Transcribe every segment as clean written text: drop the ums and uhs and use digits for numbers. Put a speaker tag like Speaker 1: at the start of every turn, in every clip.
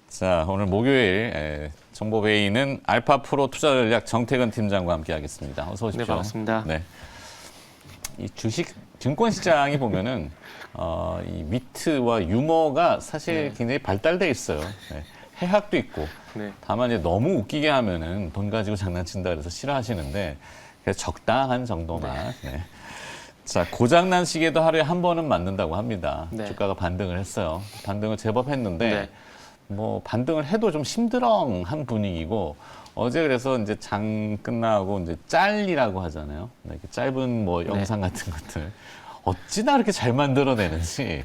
Speaker 1: 자, 오늘 목요일 정보베이는 알파프로 투자전략 정태근 팀장과 함께하겠습니다. 어서 오십시오.
Speaker 2: 네, 반갑습니다.
Speaker 1: 네. 이 주식 증권 시장이 보면은 이 위트와 유머가 사실 굉장히 발달돼 있어요. 네. 해학도 있고.
Speaker 2: 네.
Speaker 1: 다만 이제 너무 웃기게 하면은 돈 가지고 장난친다 그래서 싫어하시는데 그래서 적당한 정도만. 네. 자, 고장난 시계도 하루에 한 번은 맞는다고 합니다.
Speaker 2: 네.
Speaker 1: 주가가 반등을 했어요. 반등을 제법 했는데
Speaker 2: 네.
Speaker 1: 뭐 반등을 해도 좀 심드렁한 분위기고 어제 그래서 이제 장 끝나고 이제 짤이라고 하잖아요. 이렇게 짧은 뭐 영상 같은 것들 어찌나 그렇게 잘 만들어내는지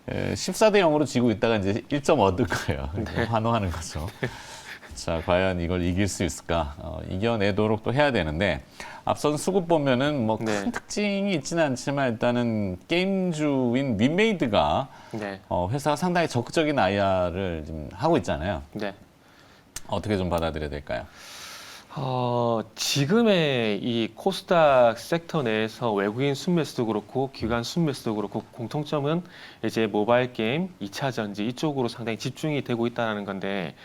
Speaker 1: 14대 0으로 지고 있다가 이제 1점 얻을 거예요. 환호하는 거죠. 자, 과연 이걸 이길 수 있을까? 이겨내도록 또 해야 되는데 앞선 수급 보면은 뭐 큰 특징이 있지는 않지만 일단은 게임주인 윈메이드가 회사가 상당히 적극적인 IR을 지금 하고 있잖아요.
Speaker 2: 네.
Speaker 1: 어떻게 좀 받아들여야 될까요?
Speaker 2: 지금의 이 코스닥 섹터 내에서 외국인 순매수도 그렇고 기관 순매수도 그렇고 공통점은 이제 모바일 게임, 2차 전지 이쪽으로 상당히 집중이 되고 있다는 건데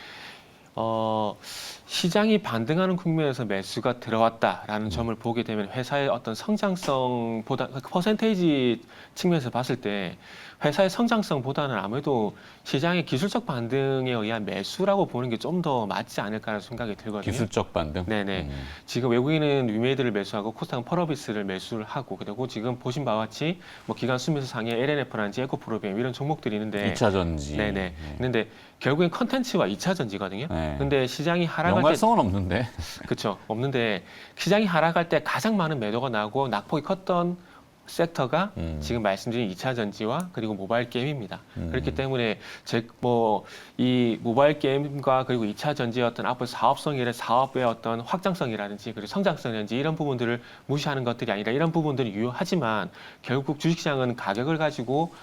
Speaker 2: 시장이 반등하는 국면에서 매수가 들어왔다라는 점을 보게 되면 회사의 어떤 성장성보다 퍼센테이지 측면에서 봤을 때 회사의 성장성보다는 아무래도 시장의 기술적 반등에 의한 매수라고 보는 게 좀 더 맞지 않을까라는 생각이 들거든요.
Speaker 1: 기술적 반등?
Speaker 2: 네네. 지금 외국인은 위메이드를 매수하고 코스닥은 펄어비스를 매수를 하고 그리고 지금 보신 바와 같이 뭐 기관 순매수 상의 LNF라든지 에코프로비엠 이런 종목들이 있는데
Speaker 1: 2차 전지.
Speaker 2: 네네. 있는데 결국엔 컨텐츠와 2차 전지거든요.
Speaker 1: 네.
Speaker 2: 근데 시장이 하락할 때
Speaker 1: 연관성은 없는데.
Speaker 2: 그렇죠. 없는데 시장이 하락할 때 가장 많은 매도가 나고 낙폭이 컸던 섹터가 지금 말씀드린 2차 전지와 그리고 모바일 게임입니다. 그렇기 때문에 이 모바일 게임과 그리고 2차 전지의 어떤 앞으로 사업성이나 사업의 어떤 확장성이라든지 그리고 성장성이라든지 이런 부분들을 무시하는 것들이 아니라 이런 부분들이 유효하지만 결국 주식시장은 가격을 가지고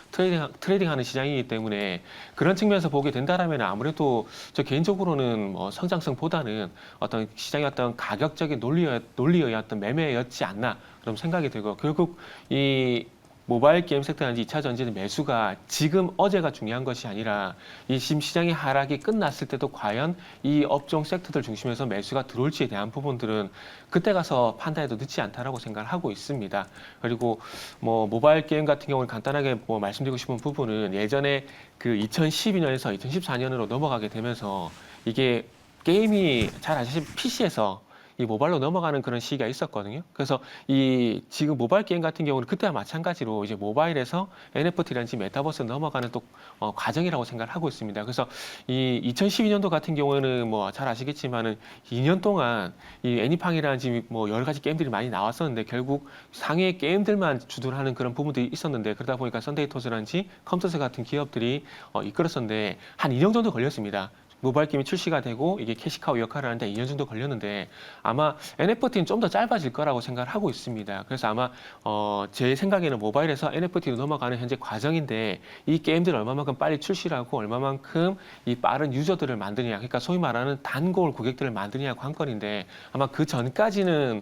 Speaker 2: 트레이딩하는 시장이기 때문에 그런 측면에서 보게 된다라면 아무래도 저 개인적으로는 뭐 성장성보다는 어떤 시장의 어떤 가격적인 논리의 어떤 매매였지 않나 그런 생각이 들고 결국 이 모바일 게임 섹터라든지 2차 전지는 매수가 지금 어제가 중요한 것이 아니라 이 지금 시장의 하락이 끝났을 때도 과연 이 업종 섹터들 중심에서 매수가 들어올지에 대한 부분들은 그때 가서 판단해도 늦지 않다라고 생각을 하고 있습니다. 그리고 뭐 모바일 게임 같은 경우는 간단하게 뭐 말씀드리고 싶은 부분은 예전에 그 2012년에서 2014년으로 넘어가게 되면서 이게 게임이 잘 아시다시피 PC에서 이 모바일로 넘어가는 그런 시기가 있었거든요. 그래서 이 지금 모바일 게임 같은 경우는 그때와 마찬가지로 이제 모바일에서 NFT라든지 메타버스로 넘어가는 또 과정이라고 생각을 하고 있습니다. 그래서 이 2012년도 같은 경우에는 뭐 잘 아시겠지만은 2년 동안 이 애니팡이라든지 뭐 여러 가지 게임들이 많이 나왔었는데 결국 상위 게임들만 주도를 하는 그런 부분들이 있었는데 그러다 보니까 썬데이토스라든지 컴퓨터스 같은 기업들이 이끌었었는데 한 2년 정도 걸렸습니다. 모바일 게임이 출시가 되고 이게 캐시카우 역할을 하는데 2년 정도 걸렸는데 아마 NFT는 좀 더 짧아질 거라고 생각을 하고 있습니다. 그래서 아마 제 생각에는 모바일에서 NFT로 넘어가는 현재 과정인데 이 게임들을 얼마만큼 빨리 출시를 하고 얼마만큼 이 빠른 유저들을 만드느냐 그러니까 소위 말하는 단골 고객들을 만드느냐 관건인데 아마 그 전까지는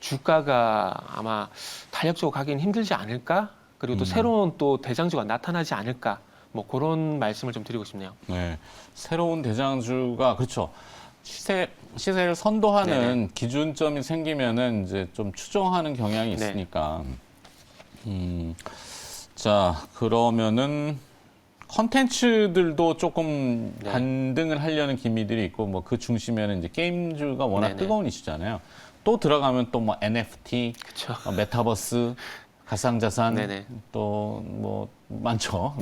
Speaker 2: 주가가 아마 탄력적으로 가기는 힘들지 않을까? 그리고 또 새로운 또 대장주가 나타나지 않을까? 뭐 그런 말씀을 좀 드리고 싶네요.
Speaker 1: 네, 새로운 대장주가 그렇죠. 시세를 선도하는 기준점이 생기면은 이제 좀 추종하는 경향이 있으니까. 자, 그러면은 컨텐츠들도 조금 반등을 하려는 기미들이 있고 뭐 그 중심에는 이제 게임주가 워낙 뜨거운 이슈잖아요. 또 들어가면 또 뭐 NFT, 메타버스, 가상자산 또 뭐 많죠.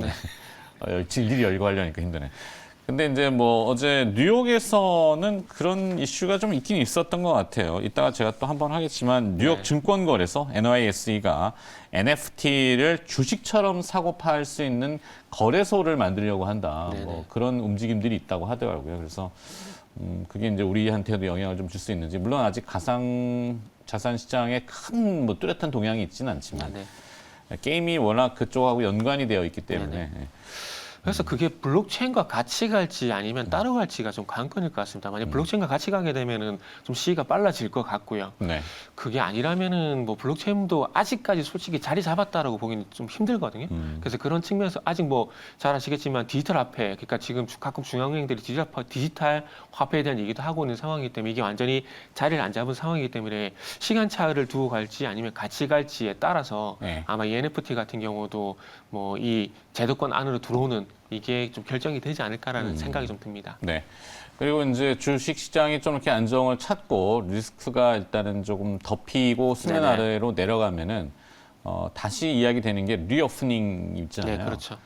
Speaker 1: 일일이 열거하려니까 힘드네. 근데 이제 뭐 어제 뉴욕에서는 그런 이슈가 좀 있긴 있었던 것 같아요. 이따가 제가 또 한번 하겠지만 뉴욕 증권거래소 NYSE가 NFT를 주식처럼 사고 팔 수 있는 거래소를 만들려고 한다. 뭐 그런 움직임들이 있다고 하더라고요. 그래서 그게 이제 우리한테도 영향을 좀 줄 수 있는지 물론 아직 가상 자산 시장에 큰 뭐 뚜렷한 동향이 있지는 않지만 게임이 워낙 그쪽하고 연관이 되어 있기 때문에.
Speaker 2: 그래서 그게 블록체인과 같이 갈지 아니면 따로 갈지가 좀 관건일 것 같습니다. 만약 블록체인과 같이 가게 되면은 좀 시기가 빨라질 것 같고요.
Speaker 1: 네.
Speaker 2: 그게 아니라면은 뭐 블록체인도 아직까지 솔직히 자리 잡았다라고 보기는 좀 힘들거든요. 그래서 그런 측면에서 아직 뭐 잘 아시겠지만 디지털 화폐, 그러니까 지금 각국 중앙은행들이 디지털 화폐에 대한 얘기도 하고 있는 상황이기 때문에 이게 완전히 자리를 안 잡은 상황이기 때문에 시간차를 두고 갈지 아니면 같이 갈지에 따라서
Speaker 1: 네.
Speaker 2: 아마 이 NFT 같은 경우도 뭐 이 제도권 안으로 들어오는 이게 좀 결정이 되지 않을까라는 생각이 좀 듭니다.
Speaker 1: 네. 그리고 이제 주식 시장이 좀 이렇게 안정을 찾고 리스크가 일단은 조금 덮이고 수면
Speaker 2: 네네.
Speaker 1: 아래로 내려가면은 다시 이야기되는 게 리오프닝 있잖아요.
Speaker 2: 네, 그렇죠.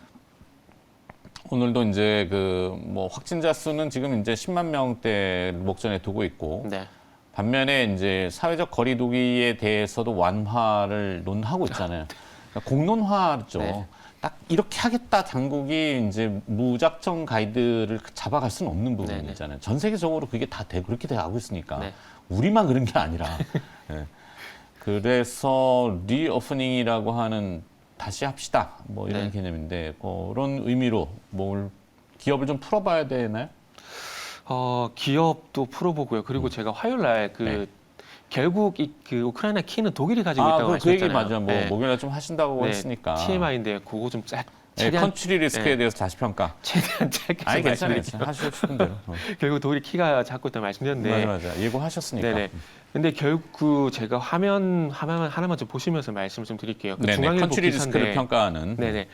Speaker 1: 오늘도 이제 그 뭐 확진자 수는 지금 이제 10만 명대 목전에 두고 있고
Speaker 2: 네.
Speaker 1: 반면에 이제 사회적 거리두기에 대해서도 완화를 논하고 있잖아요. 그러니까 공론화죠.
Speaker 2: 네.
Speaker 1: 딱 이렇게 하겠다 당국이 이제 무작정 가이드를 잡아갈 수는 없는
Speaker 2: 네네.
Speaker 1: 부분이잖아요. 전 세계적으로 그게 다 그렇게 돼가고 있으니까
Speaker 2: 네.
Speaker 1: 우리만 그런 게 아니라. 예. 그래서 리오프닝이라고 하는 다시 합시다 뭐 이런
Speaker 2: 네.
Speaker 1: 개념인데 그런 의미로 뭘 기업을 좀 풀어봐야 되나요?
Speaker 2: 기업도 풀어보고요. 그리고 제가 화요일 날
Speaker 1: 네.
Speaker 2: 결국 그 우크라이나 키는 독일이 가지고 있다고
Speaker 1: 그 얘기
Speaker 2: 말씀했잖아요.
Speaker 1: 맞아. 뭐 목요일에 좀 하신다고
Speaker 2: 네,
Speaker 1: 했으니까.
Speaker 2: TMI인데 그거 좀
Speaker 1: 네,
Speaker 2: 최대한
Speaker 1: 컨트리 리스크에
Speaker 2: 네.
Speaker 1: 대해서 다시 평가.
Speaker 2: 최대한 짧게
Speaker 1: 아니
Speaker 2: 좀
Speaker 1: 괜찮아요.
Speaker 2: 말씀드릴게요.
Speaker 1: 하시고 싶은 대로.
Speaker 2: 결국 독일이 키가 작고 있다고 말씀드렸는데
Speaker 1: 맞아. 예고하셨으니까.
Speaker 2: 네네. 근데 결국 제가 화면 하나만 좀 보시면서 말씀을 좀 드릴게요. 그
Speaker 1: 네네.
Speaker 2: 중앙일보
Speaker 1: 컨트리 리스크를
Speaker 2: 기사인데,
Speaker 1: 평가하는.
Speaker 2: 네네.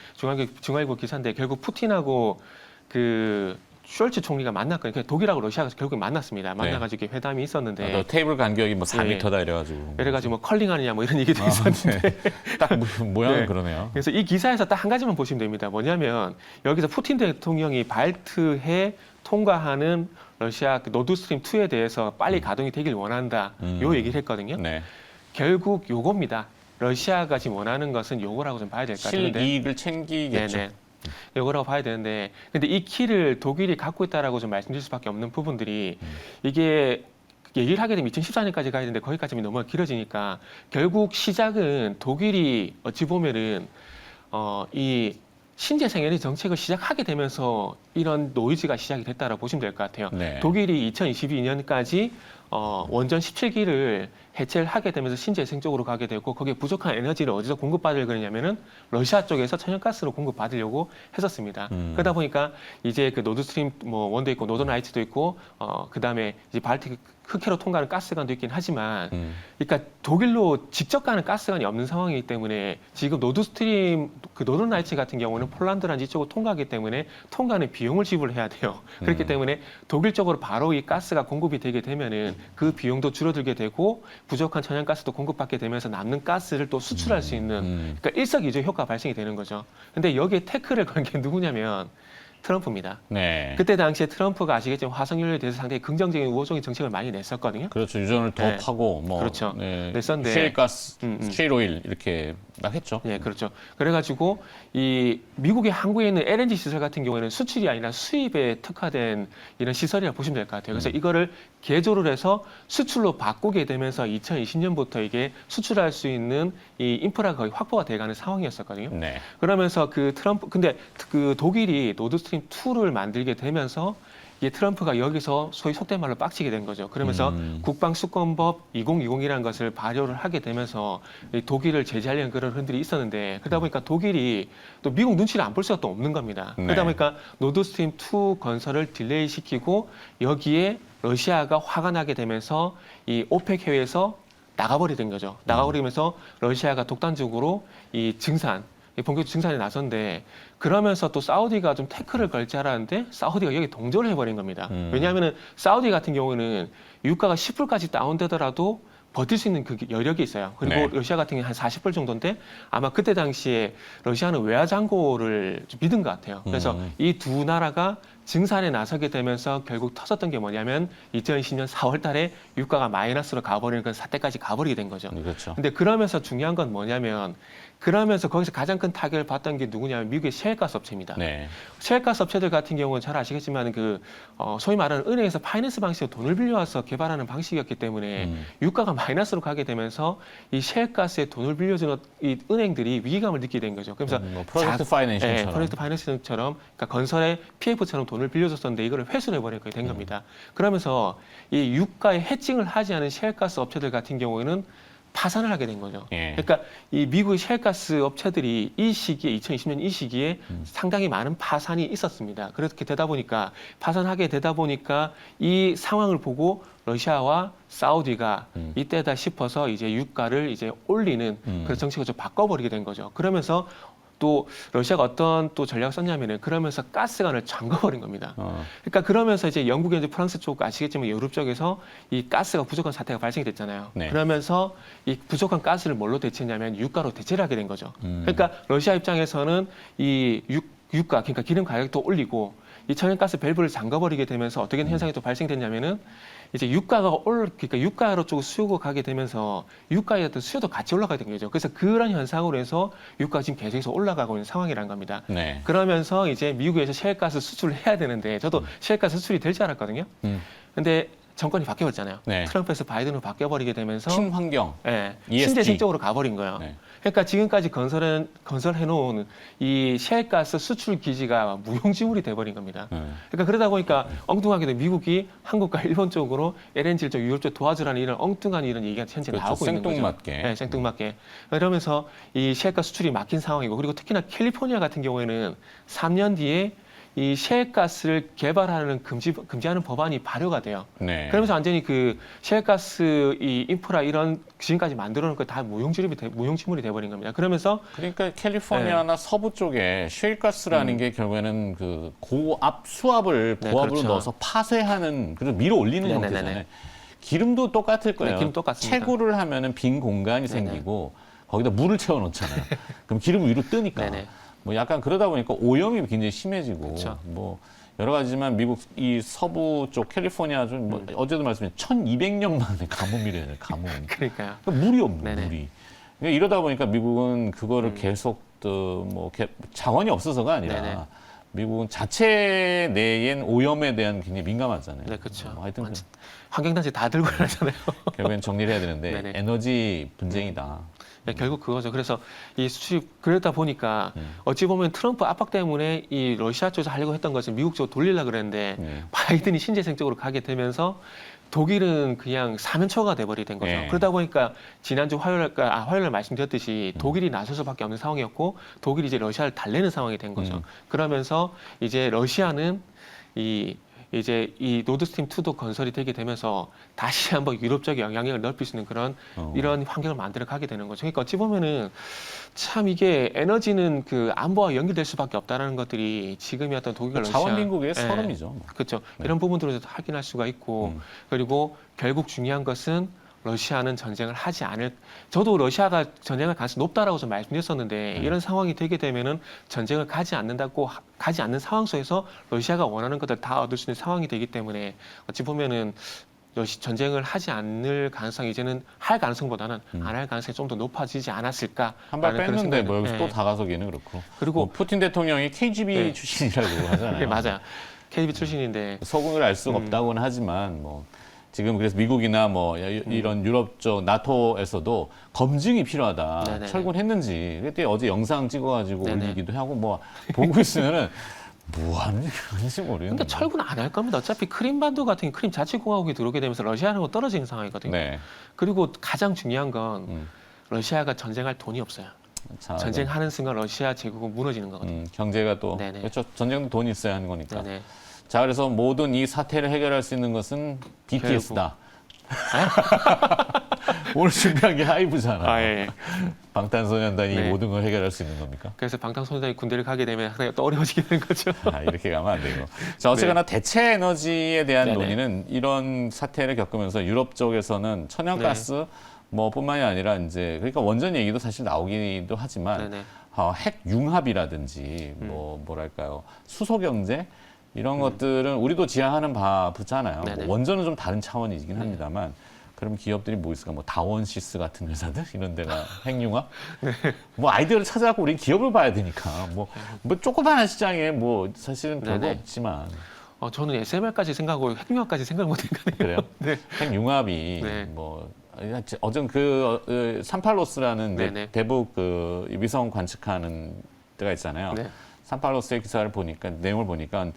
Speaker 2: 중앙일보 기사인데 결국 푸틴하고 그 숄츠 총리가 만났거든요. 그러니까 독일하고 러시아가 결국 만났습니다. 만나가지고 이렇게 회담이 있었는데,
Speaker 1: 너 테이블 간격이 뭐 4m다 이래가지고.
Speaker 2: 그래가지고 뭐 컬링하느냐 뭐 이런 얘기도 있었는데,
Speaker 1: 네. 딱 모양은
Speaker 2: 네.
Speaker 1: 그러네요.
Speaker 2: 그래서 이 기사에서 딱 한 가지만 보시면 됩니다. 뭐냐면 여기서 푸틴 대통령이 발트해 통과하는 러시아 그 노드스트림 2에 대해서 빨리 가동이 되길 원한다. 요 얘기를 했거든요.
Speaker 1: 네.
Speaker 2: 결국 요겁니다. 러시아가 지금 원하는 것은 요거라고 좀 봐야 될 것 같은데.
Speaker 1: 실이익을 챙기겠죠.
Speaker 2: 네네. 요거라고 봐야 되는데, 근데 이 키를 독일이 갖고 있다라고 좀 말씀드릴 수밖에 없는 부분들이 이게 얘기를 하게 되면 2014년까지 가야 되는데 거기까지 너무 길어지니까 결국 시작은 독일이 어찌 보면은 이 신재생 에너지 정책을 시작하게 되면서 이런 노이즈가 시작이 됐다라고 보시면 될 것 같아요.
Speaker 1: 네.
Speaker 2: 독일이 2022년까지 원전 17기를 해체를 하게 되면서 신재생 쪽으로 가게 되고 거기에 부족한 에너지를 어디서 공급받으려고 그러냐면은 러시아 쪽에서 천연가스로 공급받으려고 했었습니다. 그러다 보니까 이제 그 노드스트림 뭐 원도 있고 노던라이트도 있고 그다음에 이제 발틱 흑해로 통과하는 가스관도 있긴 하지만 그러니까 독일로 직접 가는 가스관이 없는 상황이기 때문에 지금 노드스트림 그 노던라이트 같은 경우는 폴란드라든지 이쪽으로 통과하기 때문에 통과하는 비용을 지불해야 돼요. 그렇기 때문에 독일 쪽으로 바로 이 가스가 공급이 되게 되면은 그 비용도 줄어들게 되고 부족한 천연가스도 공급받게 되면서 남는 가스를 또 수출할 수 있는 그러니까 일석이조 효과가 발생이 되는 거죠. 근데 여기에 태클을 건 게 누구냐면 트럼프입니다.
Speaker 1: 네.
Speaker 2: 그때 당시에 트럼프가 아시겠지만 화석연료에 대해서 상당히 긍정적인 우호적인 정책을 많이 냈었거든요.
Speaker 1: 그렇죠. 유전을 더
Speaker 2: 네.
Speaker 1: 파고 뭐
Speaker 2: 그렇죠.
Speaker 1: 네.
Speaker 2: 냈었는데
Speaker 1: 셰일가스, 셰일오일 이렇게 막 했죠.
Speaker 2: 예, 그렇죠. 그래가지고 이 미국의 항구에 있는 LNG 시설 같은 경우에는 수출이 아니라 수입에 특화된 이런 시설이라고 보시면 될 것 같아요. 그래서 이거를 개조를 해서 수출로 바꾸게 되면서 2020년부터 이게 수출할 수 있는 이 인프라가 거의 확보가 돼가는 상황이었었거든요.
Speaker 1: 네.
Speaker 2: 그러면서 근데 그 독일이 노드스트림 2를 만들게 되면서 이게 트럼프가 여기서 소위 속된 말로 빡치게 된 거죠. 그러면서 국방수권법 2020이라는 것을 발효를 하게 되면서 이 독일을 제재하려는 그런 흔들이 있었는데 그러다 보니까 독일이 또 미국 눈치를 안 볼 수가 또 없는 겁니다.
Speaker 1: 네.
Speaker 2: 그러다 보니까 노드스트림 2 건설을 딜레이 시키고 여기에 러시아가 화가 나게 되면서 이 오펙 회의에서 나가버리게 된 거죠. 나가버리면서 러시아가 독단적으로 이 본격적 증산에 나섰는데 그러면서 또 사우디가 좀 태클을 걸지 알았는데 사우디가 여기 동조를 해버린 겁니다. 왜냐하면 사우디 같은 경우는 유가가 10불까지 다운되더라도 버틸 수 있는 그 여력이 있어요. 그리고
Speaker 1: 네.
Speaker 2: 러시아 같은 경우는 한 40불 정도인데 아마 그때 당시에 러시아는 외화 잔고를 좀 믿은 것 같아요. 그래서 이 두 나라가 증산에 나서게 되면서 결국 터졌던 게 뭐냐면 2020년 4월 달에 유가가 마이너스로 가버리는 그런 사태까지 가버리게 된 거죠.
Speaker 1: 그렇죠.
Speaker 2: 근데 그러면서 중요한 건 뭐냐면 그러면서 거기서 가장 큰 타격을 받던 게 누구냐면 미국의 셰일가스 업체입니다.
Speaker 1: 네.
Speaker 2: 셰일가스 업체들 같은 경우는 잘 아시겠지만 소위 말하는 은행에서 파이낸스 방식으로 돈을 빌려와서 개발하는 방식이었기 때문에 유가가 마이너스로 가게 되면서 이 셰일가스에 돈을 빌려주는 이 은행들이 위기감을 느끼게 된 거죠. 그래서
Speaker 1: 뭐 프로젝트 파이낸싱처럼.
Speaker 2: 네, 프로젝트 파이낸싱처럼 그러니까 건설에 PF처럼 돈을 빌려줬었는데 이거를 회수를 해버리게 된 겁니다. 그러면서 이 유가의 해칭을 하지 않은 셰일가스 업체들 같은 경우에는 파산을 하게 된 거죠.
Speaker 1: 예.
Speaker 2: 그러니까 이 미국의 셰일가스 업체들이 이 시기에 2020년 이 시기에 상당히 많은 파산이 있었습니다. 그렇게 되다 보니까 파산하게 되다 보니까 이 상황을 보고 러시아와 사우디가 이때다 싶어서 이제 유가를 이제 올리는 그런 정책을 좀 바꿔버리게 된 거죠. 그러면서 또 러시아가 어떤 또 전략을 썼냐면은 그러면서 가스관을 잠궈버린 겁니다. 그러니까 그러면서 이제 영국이나 프랑스 쪽 아시겠지만 유럽 쪽에서 이 가스가 부족한 사태가 발생이 됐잖아요.
Speaker 1: 네.
Speaker 2: 그러면서 이 부족한 가스를 뭘로 대체했냐면 유가로 대체를 하게 된 거죠. 그러니까 러시아 입장에서는 이 유가 그러니까 기름 가격도 올리고 이 천연가스 밸브를 잠가버리게 되면서 어떻게 현상이 또 발생됐냐면은 이제 그러니까 유가로 쪽 수요가 가게 되면서 유가의 어떤 수요도 같이 올라가게 된 거죠. 그래서 그런 현상으로 해서 유가가 지금 계속해서 올라가고 있는 상황이라는 겁니다.
Speaker 1: 네.
Speaker 2: 그러면서 이제 미국에서 셰일가스 수출을 해야 되는데 저도 셰일가스 수출이 될 줄 알았거든요. 근데 정권이 바뀌어버렸잖아요.
Speaker 1: 네.
Speaker 2: 트럼프에서 바이든으로 바뀌어버리게 되면서
Speaker 1: 친환경.
Speaker 2: 예,
Speaker 1: ESG.
Speaker 2: 신재생적으로 가버린 거예요.
Speaker 1: 네.
Speaker 2: 그러니까 지금까지 건설해놓은 이 셰일가스 수출 기지가 무용지물이 돼버린 겁니다. 그러니까 그러다 보니까 엉뚱하게도 미국이 한국과 일본 쪽으로 LNG 쪽 유럽 쪽 도와주라는 이런 엉뚱한 이런 얘기가 현재
Speaker 1: 그렇죠.
Speaker 2: 나오고 있는 거죠.
Speaker 1: 생뚱맞게.
Speaker 2: 네, 생뚱맞게. 이러면서 이 셰일가스 수출이 막힌 상황이고 그리고 특히나 캘리포니아 같은 경우에는 3년 뒤에 이 셰일가스를 개발하는 금지하는 법안이 발효가 돼요.
Speaker 1: 네.
Speaker 2: 그러면서 완전히 그 셰일가스 이 인프라 이런 지금까지 만들어 놓은 거 다 무용지물이 돼버린 겁니다. 그러면서
Speaker 1: 그러니까 캘리포니아나 서부 쪽에 셰일가스라는 게 결국에는 그 고압 수압을
Speaker 2: 네,
Speaker 1: 고압으로
Speaker 2: 그렇죠.
Speaker 1: 넣어서 파쇄하는 그래서 밀어 올리는
Speaker 2: 네네네네.
Speaker 1: 형태잖아요. 기름도 똑같을 거예요.
Speaker 2: 기름 똑같습니다.
Speaker 1: 채굴을 하면은 빈 공간이 생기고 거기다 물을 채워 놓잖아요. 그럼 기름 위로 뜨니까.
Speaker 2: 네네.
Speaker 1: 뭐 약간 그러다 보니까 오염이 굉장히 심해지고
Speaker 2: 그렇죠.
Speaker 1: 뭐 여러 가지지만 미국 이 서부 쪽 캘리포니아 좀 뭐 어제도 말씀드린 1200년 만에 가뭄이래요. 가뭄.
Speaker 2: 그러니까요.
Speaker 1: 그러니까 물이 없는
Speaker 2: 네네.
Speaker 1: 물이. 그러니까 이러다 보니까 미국은 그거를 계속 뭐 자원이 없어서가 아니라
Speaker 2: 네네.
Speaker 1: 미국은 자체 내엔 오염에 대한 굉장히 민감하잖아요.
Speaker 2: 네, 그렇죠.
Speaker 1: 뭐 하여튼
Speaker 2: 환경단체 다 들고 일하잖아요.
Speaker 1: 결국엔 정리를 해야 되는데
Speaker 2: 네네.
Speaker 1: 에너지 분쟁이다.
Speaker 2: 네, 결국 그거죠. 그래서 이 수출이 그러다 보니까 어찌 보면 트럼프 압박 때문에 이 러시아 쪽에서 하려고 했던 것을 미국 쪽으로 돌리려고 그랬는데 바이든이 신재생 쪽으로 가게 되면서 독일은 그냥 사면초가 돼버리게 된 거죠.
Speaker 1: 네.
Speaker 2: 그러다 보니까 지난주 화요일에 말씀드렸듯이 독일이 나설 수밖에 없는 상황이었고 독일이 이제 러시아를 달래는 상황이 된 거죠. 그러면서 이제 러시아는 이제 이 노드스트림 2도 건설이 되게 되면서 다시 한번 유럽 쪽에 영향력을 넓힐 수 있는 그런 이런 환경을 만들어 가게 되는 거죠. 그러니까 어찌 보면은 참 이게 에너지는 그 안보와 연결될 수밖에 없다라는 것들이 지금의 어떤 독일과 러시아
Speaker 1: 자원민국의 서름이죠.
Speaker 2: 그렇죠. 이런 부분들에서 확인할 수가 있고 그리고 결국 중요한 것은 러시아는 전쟁을 하지 않을. 저도 러시아가 전쟁을 가능성이 높다라고 좀 말씀드렸었는데 이런 상황이 되게 되면은 전쟁을 가지 않는 상황 속에서 러시아가 원하는 것들 다 얻을 수 있는 상황이 되기 때문에 어찌 보면은 전쟁을 하지 않을 가능성이 이제는 할 가능성보다는 안 할 가능성이 좀 더 높아지지 않았을까.
Speaker 1: 한 발 뺐는데 뭐 여기서 또 다가서기는 그렇고.
Speaker 2: 그리고
Speaker 1: 뭐 푸틴 대통령이 KGB 출신이라고 하잖아요.
Speaker 2: 네, 맞아요. KGB 출신인데
Speaker 1: 속을 알 수가 없다고는 하지만 뭐 지금 그래서 미국이나 뭐 이런 유럽 쪽 나토에서도 검증이 필요하다.
Speaker 2: 네네네.
Speaker 1: 철군했는지. 그때 어제 영상 찍어가지고
Speaker 2: 네네.
Speaker 1: 올리기도 하고 뭐 보고 있으면은 뭐 하는지 모르겠는데.
Speaker 2: 근데 철군 안 할 겁니다. 어차피 크림반도 같은 크림 자치공화국이 들어오게 되면서 러시아하고 떨어지는 상황이거든요.
Speaker 1: 네.
Speaker 2: 그리고 가장 중요한 건 러시아가 전쟁할 돈이 없어요. 전쟁하는 순간 러시아 제국은 무너지는 거거든요.
Speaker 1: 경제가 또
Speaker 2: 네네.
Speaker 1: 그렇죠. 전쟁도 돈이 있어야 하는 거니까.
Speaker 2: 네네.
Speaker 1: 자, 그래서 모든 이 사태를 해결할 수 있는 것은 BTS다. 오늘 준비한 게 하이브잖아.
Speaker 2: 예.
Speaker 1: 방탄소년단이
Speaker 2: 네.
Speaker 1: 이 모든 걸 해결할 수 있는 겁니까?
Speaker 2: 그래서 방탄소년단이 군대를 가게 되면 상당히 또 어려워지게 되는 거죠.
Speaker 1: 이렇게 가면 안 되고. 자, 어쨌거나 대체 에너지에 대한
Speaker 2: 네네.
Speaker 1: 논의는 이런 사태를 겪으면서 유럽 쪽에서는 천연가스 뭐 뿐만이 아니라 이제 그러니까 원전 얘기도 사실 나오기도 하지만
Speaker 2: 네네.
Speaker 1: 핵 융합이라든지 뭐 뭐랄까요 수소 경제 이런 것들은 우리도 지향하는 바잖아요.
Speaker 2: 네네.
Speaker 1: 뭐 원전은 좀 다른 차원이긴 합니다만 그럼 기업들이 뭐 있을까? 뭐 다원시스 같은 회사들 이런 데가 핵융합? 뭐 아이디어를 찾아갖고 우리 기업을 봐야 되니까 뭐 조그마한 시장에 뭐 사실은 별거
Speaker 2: 네네.
Speaker 1: 없지만
Speaker 2: 저는 SMR까지 생각하고 핵융합까지 생각을 못했거든요.
Speaker 1: 그래요?
Speaker 2: 네.
Speaker 1: 핵융합이
Speaker 2: 네.
Speaker 1: 뭐 어전 그 산팔로스라는
Speaker 2: 네네.
Speaker 1: 대북 그 위성 관측하는 데가 있잖아요.
Speaker 2: 네.
Speaker 1: 산팔로스의 기사를 보니까 내용을 보니까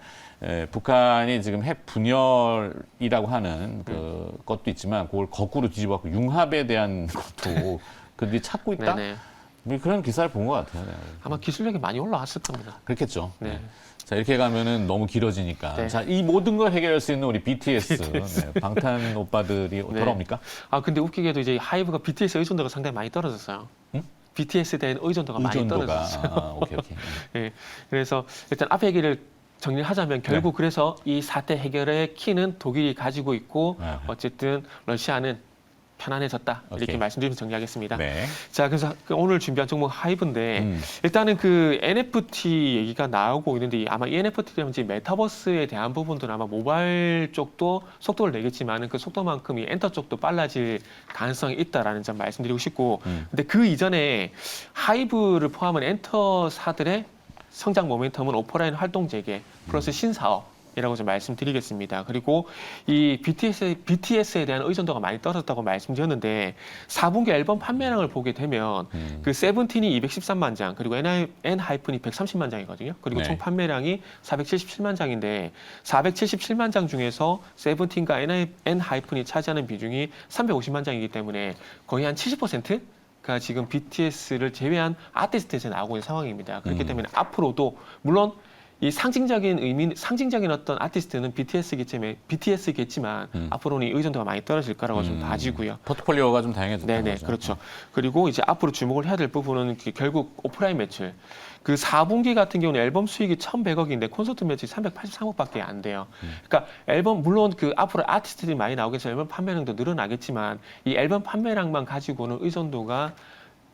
Speaker 1: 북한이 지금 핵 분열이라고 하는 그 것도 있지만 그걸 거꾸로 뒤집어갖고 융합에 대한 것도 그들이 찾고 있다.
Speaker 2: 네네.
Speaker 1: 뭐 그런 기사를 본 것 같아요. 네.
Speaker 2: 아마 기술력이 많이 올라왔을 겁니다.
Speaker 1: 그렇겠죠.
Speaker 2: 네.
Speaker 1: 네. 자 이렇게 가면은 너무 길어지니까
Speaker 2: 네.
Speaker 1: 자 이 모든 걸 해결할 수 있는 우리 BTS, 네, 방탄 오빠들이
Speaker 2: 네.
Speaker 1: 돌아옵니까?
Speaker 2: 근데 웃기게도 이제 하이브가 BTS 의존도가 상당히 많이 떨어졌어요.
Speaker 1: 응?
Speaker 2: BTS에 대한 의존도가 많이
Speaker 1: 의존도가
Speaker 2: 떨어졌어요.
Speaker 1: 오케이.
Speaker 2: 네. 그래서 일단 앞에 얘기를 정리를 하자면 결국 그래서 이 사태 해결의 키는 독일이 가지고 있고
Speaker 1: 네.
Speaker 2: 어쨌든 러시아는 편안해졌다. 이렇게
Speaker 1: 오케이.
Speaker 2: 말씀드리면서 정리하겠습니다.
Speaker 1: 네.
Speaker 2: 자, 그래서 오늘 준비한 종목 하이브인데 일단은 그 NFT 얘기가 나오고 있는데 아마 이 NFT라면 이제 메타버스에 대한 부분들은 아마 모바일 쪽도 속도를 내겠지만은 그 속도만큼 이 엔터 쪽도 빨라질 가능성이 있다라는 점 말씀드리고 싶고 근데 그 이전에 하이브를 포함한 엔터사들의 성장 모멘텀은 오프라인 활동 재개 플러스 신사업이라고 좀 말씀드리겠습니다. 그리고 이 BTS에 대한 의존도가 많이 떨어졌다고 말씀드렸는데 4분기 앨범 판매량을 보게 되면 그 세븐틴이 213만 장, 그리고 엔하이픈이 130만 장이거든요. 그리고
Speaker 1: 네.
Speaker 2: 총 판매량이 477만 장인데 477만 장 중에서 세븐틴과 엔하이픈이 차지하는 비중이 350만 장이기 때문에 거의 한 70%가 지금 BTS를 제외한 아티스트에서 나오고 있는 상황입니다. 그렇기 때문에 앞으로도 물론 이 상징적인 어떤 아티스트는 BTS겠지만 앞으로는 이 의존도가 많이 떨어질 거라고 좀 봐지고요.
Speaker 1: 포트폴리오가 좀 다양해졌다는
Speaker 2: 네네,
Speaker 1: 거죠.
Speaker 2: 그렇죠. 그리고 이제 앞으로 주목을 해야 될 부분은 결국 오프라인 매출. 그 4분기 같은 경우는 앨범 수익이 1,100억인데 콘서트 매출이 383억밖에 안 돼요. 그러니까 앨범 물론 그 앞으로 아티스트들이 많이 나오겠죠. 앨범 판매량도 늘어나겠지만 이 앨범 판매량만 가지고는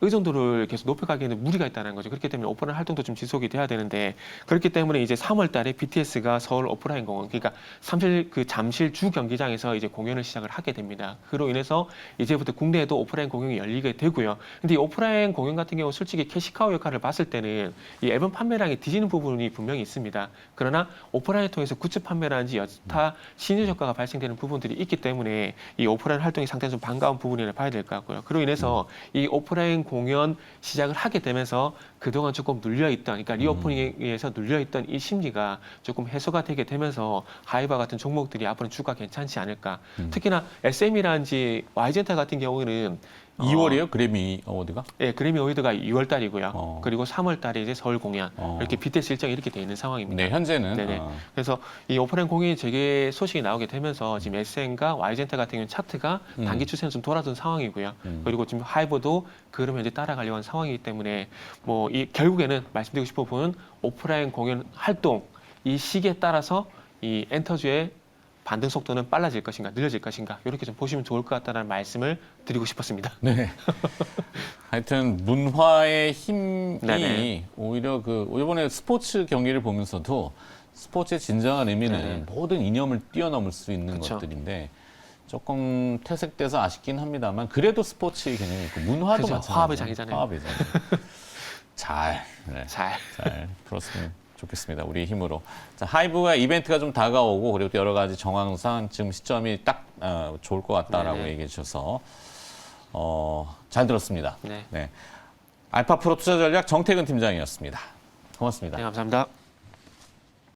Speaker 2: 의존도를 계속 높여가기에는 무리가 있다는 거죠. 그렇기 때문에 오프라인 활동도 좀 지속이 돼야 되는데 그렇기 때문에 이제 3월 달에 BTS가 서울 오프라인 공연, 그러니까 잠실 주 경기장에서 이제 공연을 시작을 하게 됩니다. 그로 인해서 이제부터 국내에도 오프라인 공연이 열리게 되고요. 근데 이 오프라인 공연 같은 경우 솔직히 캐시카우 역할을 봤을 때는 이 앨범 판매량이 뒤지는 부분이 분명히 있습니다. 그러나 오프라인을 통해서 굿즈 판매라든지 여타 신유 효과가 발생되는 부분들이 있기 때문에 이 오프라인 활동이 상당히 좀 반가운 부분이라 봐야 될 것 같고요. 그로 인해서 이 오프라인 공연 시작을 하게 되면서 그동안 조금 눌려있던, 그러니까 리오프닝에 의해서 눌려있던 이 심리가 조금 해소가 되게 되면서 하이바 같은 종목들이 앞으로는 주가 괜찮지 않을까. 특히나 SM이라든지 YG엔터 같은 경우는
Speaker 1: 2월이에요? 그래미 어워드가?
Speaker 2: 네, 그래미 어워드가 2월 달이고요. 그리고 3월 달에 이제 서울 공연 이렇게 BTS 일정이 이렇게 돼 있는 상황입니다.
Speaker 1: 네, 현재는.
Speaker 2: 네네. 그래서 이 오프라인 공연 재개 소식이 나오게 되면서 지금 SM과 YG엔터 같은 경우는 차트가 단기 추세는 좀 돌아선 상황이고요. 그리고 지금 하이버도 그 흐름 현재 따라가려고 하는 상황이기 때문에 뭐 이 결국에는 말씀드리고 싶은 부분은 오프라인 공연 활동 이 시기에 따라서 이 엔터주의 반등 속도는 빨라질 것인가 늘려질 것인가 이렇게 좀 보시면 좋을 것 같다는 말씀을 드리고 싶었습니다.
Speaker 1: 네. 하여튼 문화의 힘이
Speaker 2: 네네.
Speaker 1: 오히려 그 이번에 스포츠 경기를 보면서도 스포츠의 진정한 의미는
Speaker 2: 네네.
Speaker 1: 모든 이념을 뛰어넘을 수 있는
Speaker 2: 그쵸.
Speaker 1: 것들인데 조금 퇴색돼서 아쉽긴 합니다만 그래도 스포츠의 개념이 있고 문화도
Speaker 2: 그죠.
Speaker 1: 마찬가지죠.
Speaker 2: 화합의 장이잖아요.
Speaker 1: 화합의 장. 잘
Speaker 2: 잘.
Speaker 1: 풀었으면 좋겠습니다. 우리의 힘으로. 자, 하이브가 이벤트가 좀 다가오고 그리고 또 여러 가지 정황상 지금 시점이 딱 좋을 것 같다라고
Speaker 2: 네네.
Speaker 1: 얘기해 주셔서 잘 들었습니다.
Speaker 2: 네.
Speaker 1: 네. 알파프로 투자전략 정태근 팀장이었습니다. 고맙습니다.
Speaker 2: 네, 감사합니다.